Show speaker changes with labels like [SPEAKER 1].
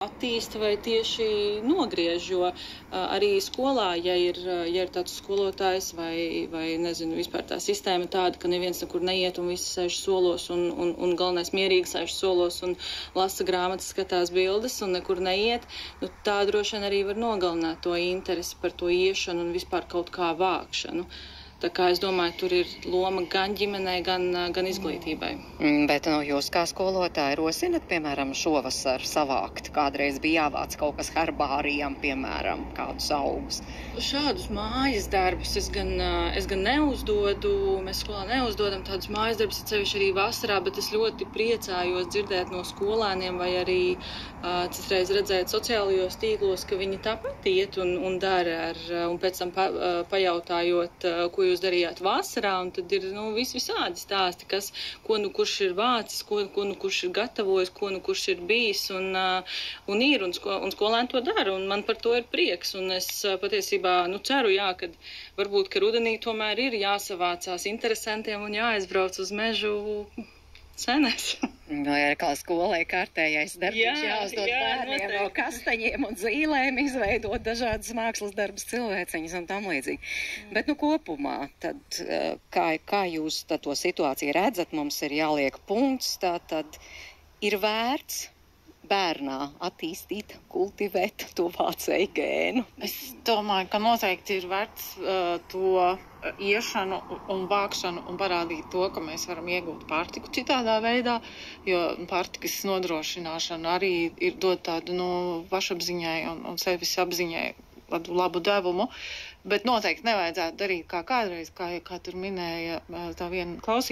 [SPEAKER 1] attīsta vai tieši nogriež, jo arī skolā, ja ir tāds skolotājs vai nezinu, vispār tā sistēma tāda, ka neviens nekur neiet un visi sēž solos un galvenais mierīgi sēž solos un lasa grāmatas, skatās bildes un nekur neiet, nu, tā droši vien arī var nogalināt to interesi par to iešanu un vispār kaut kā vākšanu. Tā kā es domāju, tur ir loma gan ģimenei, gan izglītībai.
[SPEAKER 2] Bet jūs kā skolotāji rosinat, piemēram, šovasar savākt? Kādreiz bija jāvāc kaut kas herbārijam, piemēram, kādus augus?
[SPEAKER 1] Šādus mājas darbus es gan neuzdodu, mēs skolā neuzdodam tādus mājas darbus, cevišķi arī vasarā, bet es ļoti priecājos dzirdēt no skolēniem vai arī citreiz redzēt sociālajos tīklos, ka viņi tāpat iet un dara un pēc tam pajautājot, ko jūs darījāt vasarā, un tad ir visādi stāsti, ko kurš ir vācis, ko kurš ir gatavojis, ko kurš ir bijis, un skolēni to dara, un man par to ir prieks, un es patiesībā ceru, ka varbūt, ka rudenī tomēr ir jāsavācās interesantiem un jāaizbrauc uz mežu senēs.
[SPEAKER 2] Vai ar kā skolai kārtējais darbs jāuzdod bērniem no kastaņiem un zīlēm, izveidot dažādas mākslas darbus, cilvēciņas un tam līdzīgi. Bet kopumā, tad kā jūs to situāciju redzat, mums ir jāliek punkts, tad ir vērts bērnā attīstīt, kultivēt to vācēju gēnu?
[SPEAKER 3] Es domāju, ka noteikti ir vērts to iešanu un vākšanu un parādīt to, ka mēs varam iegūt pārtiku citādā veidā, jo pārtikas nodrošināšana arī ir dot tādu pašapziņai un sevis apziņai labu devumu, bet noteikti nevajadzētu darīt kā kādreiz, kā tur minēja tā viena klausītāja.